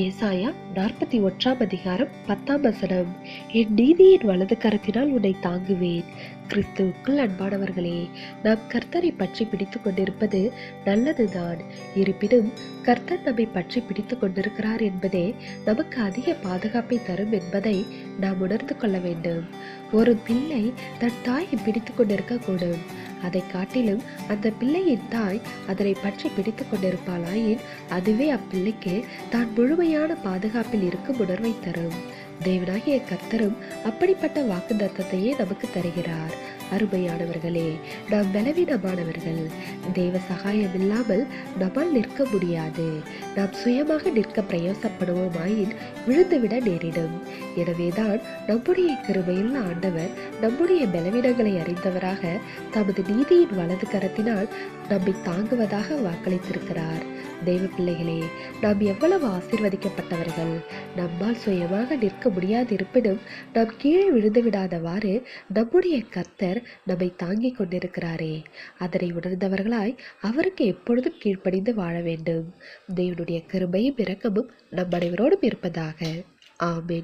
ஏசாயா 41:10. என் நீதியின் வலது கரத்தினால் உன்னை தாங்குவேன். கிறிஸ்துவுக்குள் அன்பானவர்களே, நாம் கர்த்தரை பற்றி பிடித்துக் கொண்டிருப்பது நல்லதுதான். இருப்பினும் கர்த்தர் நம்மை பற்றி பிடித்துக் கொண்டிருக்கிறார் என்பதே நமக்கு அதிக பாதுகாப்பை தரும் என்பதை நாம் உணர்ந்து கொள்ள வேண்டும். ஒரு பிள்ளை தன் தாயை பிடித்துக் கொண்டிருக்க கூடும். அதை காட்டிலும் அந்த பிள்ளையின் தாய் அதனை பற்றி பிடித்துக் கொண்டிருப்பாளாயின் அதுவே அப்பிள்ளைக்கு தான் முழுமையான பாதுகாப்பில் இருக்கும் உணர்வை தரும். தேவனாகிய கர்த்தரும் அப்படிப்பட்ட வாக்குத்தத்தத்தையே நமக்கு தருகிறார். அருமையானவர்களே, நாம் பலவீனமானவர்கள். தேவ சகாயம் இல்லாமல் நம்மால் நிற்க முடியாது. நாம் சுயமாக நிற்க பிரயோசப்படுவோமாயின் விழுந்துவிட நேரிடும். எனவேதான் நம்முடைய கிருபையுள்ள ஆண்டவர் நம்முடைய பலவீனங்களை அறிந்தவராக தமது நீதியின் வலது கரத்தினால் நம்மை தாங்குவதாக வாக்களித்திருக்கிறார். தெய்வ பிள்ளைகளே, நாம் எவ்வளவு ஆசீர்வதிக்கப்பட்டவர்கள். நம்மால் சுயமாக நிற்க முடியாதிருப்பினும் நாம் கீழே விழுந்து விடாதவாறு நம்முடைய கர்த்தர் நம்மை தாங்கிக் கொண்டிருக்கிறாரே. அதனை உணர்ந்தவர்களாய் அவருக்கு எப்பொழுதும் கீழ்ப்படிந்து வாழ வேண்டும். தேவனுடைய கிருபையும் இரக்கமும் நம் அனைவரோடும் இருப்பதாக. ஆமென்.